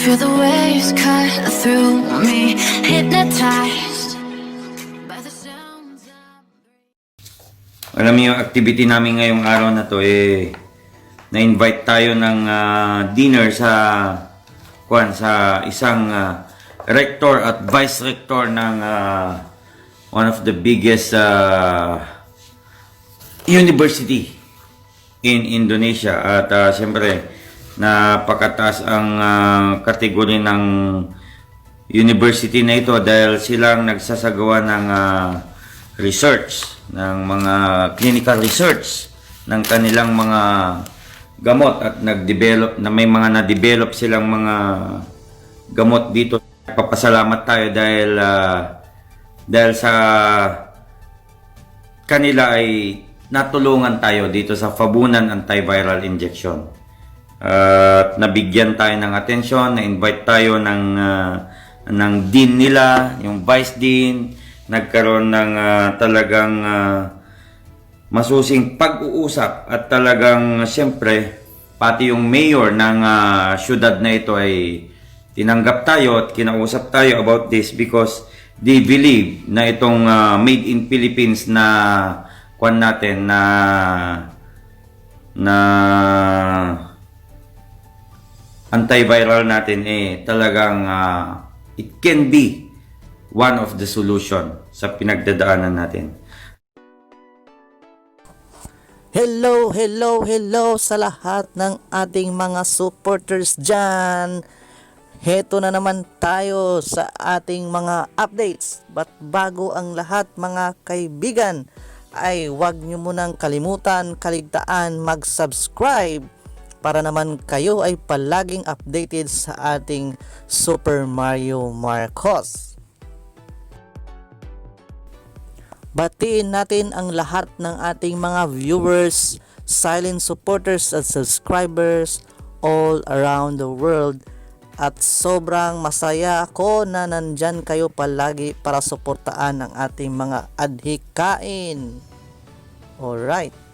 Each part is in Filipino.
Feel the waves cut through me, hypnotized by the sounds of... Alam niyo, yung activity namin ngayong araw na to, na-invite tayo ng dinner sa isang rector at vice rector ng one of the biggest university in Indonesia. At siyempre, napakataas ang kategory ng university na ito dahil silang nagsasagawa ng research, ng mga clinical research ng kanilang mga gamot at may mga na-develop silang mga gamot dito. Papasalamat tayo dahil sa kanila ay natulungan tayo dito sa Fabunan Antiviral Injection. At nabigyan tayo ng atensyon, na-invite tayo ng dean nila, yung vice dean. Nagkaroon ng talagang masusing pag-uusap at talagang siyempre pati yung mayor ng syudad na ito ay tinanggap tayo at kinausap tayo about this because they believe na itong made in Philippines na kwan natin na antiviral natin talagang it can be one of the solution sa pinagdadaanan natin. Hello sa lahat ng ating mga supporters dyan. Heto na naman tayo sa ating mga updates. But bago ang lahat mga kaibigan, ay huwag nyo munang kalimutan, kaligtaan mag-subscribe para naman kayo ay palaging updated sa ating Super Mario Marcos. Batiin natin ang lahat ng ating mga viewers, silent supporters at subscribers all around the world. At sobrang masaya ako na nandyan kayo palagi para suportaan ang ating mga adhikain. Alright.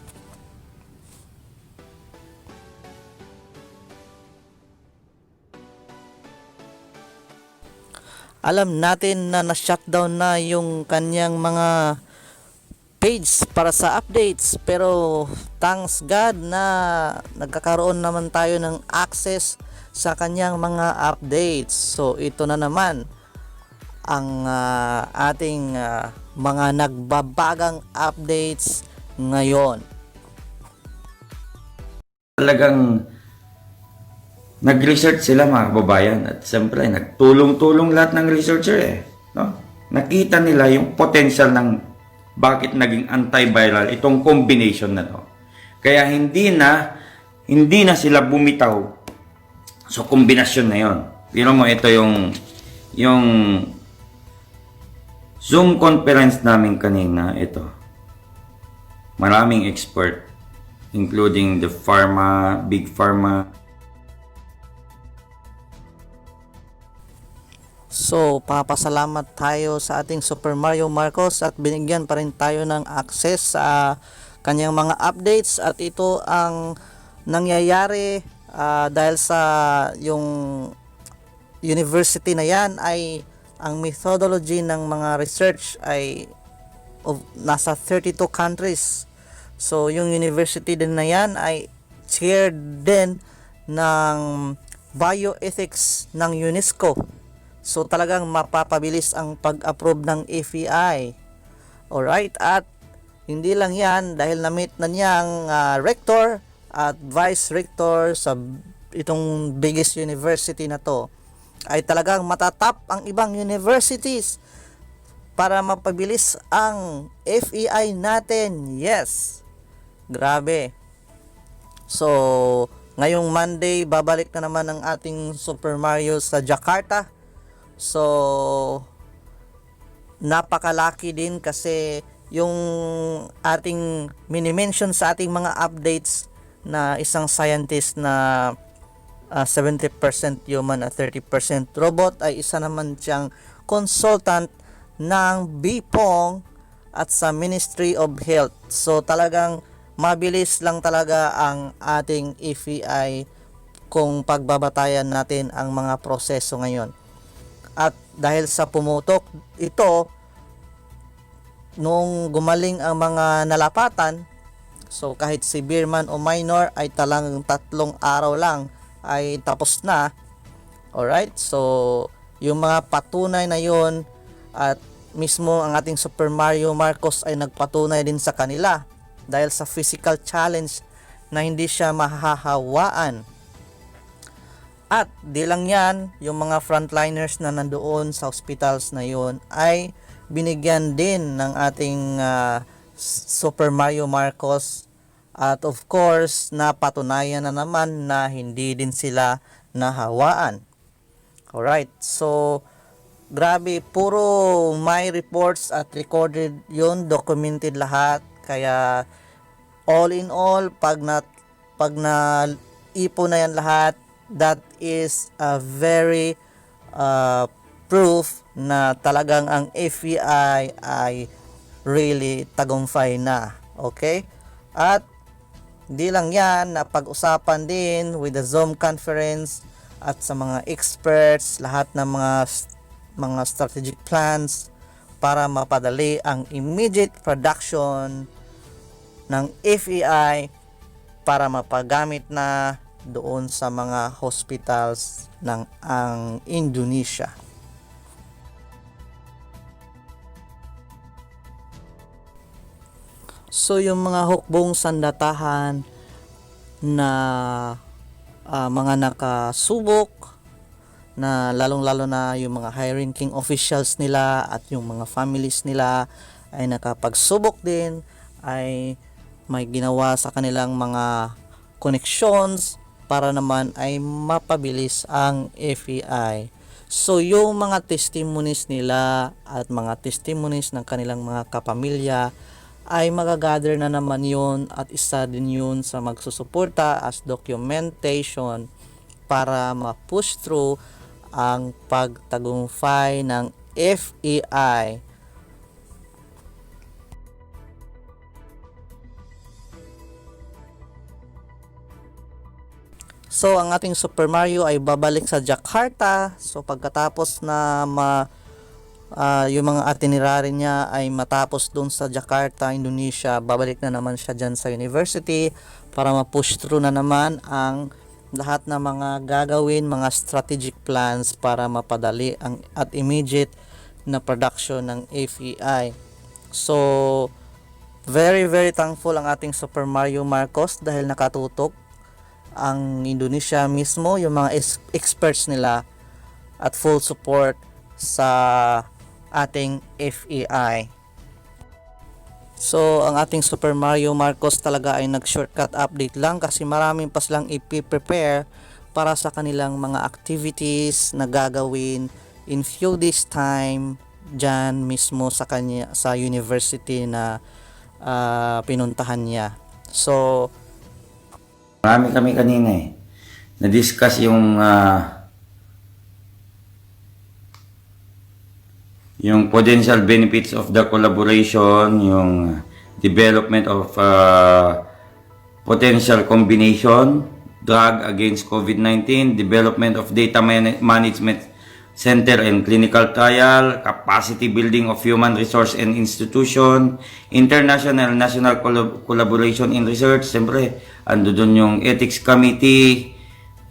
Alam natin na na-shutdown na yung kanyang mga page para sa updates, pero thanks God na nagkakaroon naman tayo ng access sa kanyang mga updates. So ito na naman ang ating mga nagbabagang updates ngayon. Talagang nag-research sila mga kababayan at siyempre nagtulong-tulong lahat ng researcher no? Nakita nila yung potential ng bakit naging antiviral itong combination na to. Kaya hindi na sila bumitaw sa kombinasyon na yon. Pero mo ito yung Zoom conference namin kanina, ito. Maraming expert including the pharma, big pharma. So, papasalamat tayo sa ating Super Mario Marcos at binigyan pa rin tayo ng access sa kanyang mga updates at ito ang nangyayari dahil sa yung university na yan ay ang methodology ng mga research ay nasa 32 countries. So, yung university din na yan ay chaired din ng bioethics ng UNESCO. So talagang mapapabilis ang pag-approve ng FEI. Alright, at hindi lang yan dahil na-meet na niya ang rector at vice rector sa itong biggest university na to, ay talagang matatap ang ibang universities para mapabilis ang FEI natin. Yes, grabe. So ngayong Monday babalik na naman ang ating Super Mario sa Jakarta. So napakalaki din kasi yung ating mini-mention sa ating mga updates na isang scientist na 70% human at 30% robot ay isa naman siyang consultant ng BPONG at sa Ministry of Health. So talagang mabilis lang talaga ang ating FEI kung pagbabatayan natin ang mga proseso ngayon. At dahil sa pumutok ito, nung gumaling ang mga nalapatan, so kahit severe man o minor ay talang 3 araw lang ay tapos na. Alright, so yung mga patunay na yun at mismo ang ating Super Mario Marcos ay nagpatunay din sa kanila dahil sa physical challenge na hindi siya mahahawaan. At di lang yan, yung mga frontliners na nandoon sa hospitals na yun ay binigyan din ng ating Super Mario Marcos, at of course napatunayan na naman na hindi din sila nahawaan. Alright, so grabe, puro may reports at recorded yun, documented lahat. Kaya all in all, pag na ipon na yan lahat, that is a very proof na talagang ang FEI ay really tagumpay na. Okay? At di lang yan, napag-usapan din with the Zoom conference at sa mga experts, lahat ng mga strategic plans para mapadali ang immediate production ng FEI para mapagamit na doon sa mga hospitals ng ang Indonesia. So yung mga hukbong sandatahan na mga nakasubok, na lalong-lalo na yung mga high-ranking officials nila at yung mga families nila ay nakapagsubok din, ay may ginawa sa kanilang mga connections para naman ay mapabilis ang FEI. So yung mga testimonies nila at mga testimonies ng kanilang mga kapamilya ay magagather na naman yun at isa din yun sa magsusuporta as documentation para ma-push through ang pagtagumpay ng FEI. So ang ating Super Mario ay babalik sa Jakarta. So pagkatapos na yung mga itinerary niya ay matapos doon sa Jakarta, Indonesia, babalik na naman siya dyan sa university para ma-push through na naman ang lahat ng mga gagawin, mga strategic plans para mapadali ang at immediate na production ng FEI. So very thankful ang ating Super Mario Marcos dahil nakatutok ang Indonesia mismo, yung mga experts nila at full support sa ating FEI. So ang ating Super Mario Marcos talaga ay nag-shortcut update lang kasi maraming pa silang i-prepare para sa kanilang mga activities na gagawin in few days time dyan mismo sa kanya, sa university na pinuntahan niya. So marami kami kanina na-discuss yung potential benefits of the collaboration, yung development of potential combination, drug against COVID-19, development of data management center and clinical trial, capacity building of human resource and institution, international national collaboration in research. Siyempre, ando dun yung ethics committee,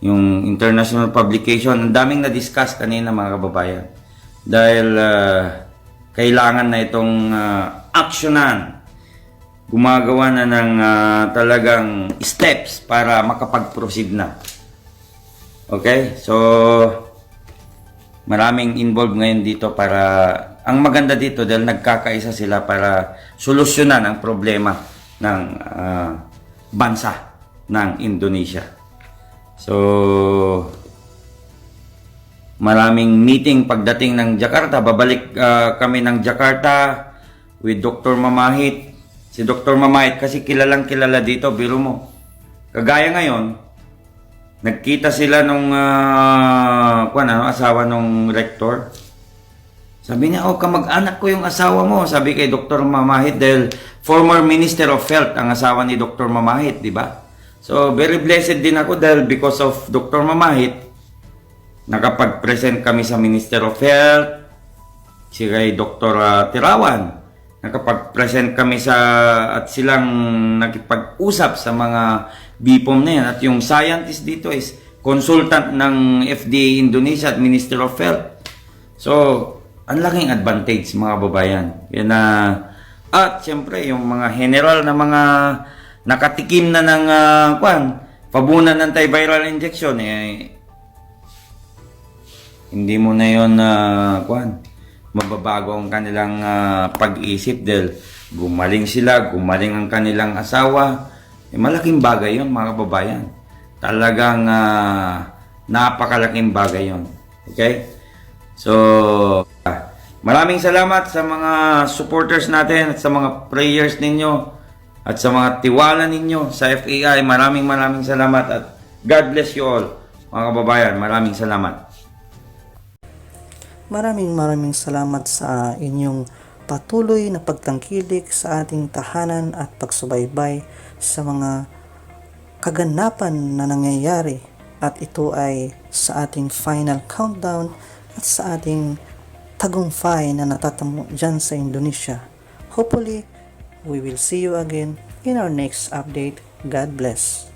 yung international publication. Ang daming na-discuss kanina mga kababayan. Dahil kailangan na itong actionan, gumagawa na ng talagang steps para makapag-proceed na. Okay? So maraming involved ngayon dito para, ang maganda dito dahil nagkakaisa sila para solusyonan ang problema ng bansa ng Indonesia. So maraming meeting pagdating ng Jakarta. Babalik kami ng Jakarta with Dr. Mamahit. Si Dr. Mamahit kasi kilalang kilala dito, biro mo. Kagaya ngayon, nagkita sila nung asawa nung rector. Sabi niya, kamag-anak ko yung asawa mo. Sabi kay Dr. Mamahit dahil former Minister of Health ang asawa ni Dr. Mamahit, di ba? So, very blessed din ako dahil because of Dr. Mamahit, nakapag-present kami sa Minister of Health, si kay Dr. Tirawan. Nakapag-present kami at silang nakipag-usap sa mga BPOM na yan. At yung scientist dito is consultant ng FDA Indonesia at Minister of Health. So, ang laking advantage mga babayan. Yan at siyempre, yung mga general na mga nakatikim na ng pabunan ng antiviral injection, hindi mo na yun, mababago ang kanilang pag-isip dahil gumaling sila, gumaling ang kanilang asawa. Malaking bagay yun mga kababayan. Talagang napakalaking bagay yun. Okay? So, maraming salamat sa mga supporters natin at sa mga prayers ninyo at sa mga tiwala ninyo sa FAI. Maraming salamat at God bless you all mga kababayan. Maraming salamat. Maraming salamat sa inyong patuloy na pagtangkilik sa ating tahanan at pagsubaybay sa mga kaganapan na nangyayari, at ito ay sa ating final countdown at sa ating tagumpay na natatamo dyan sa Indonesia. Hopefully, we will see you again in our next update. God bless.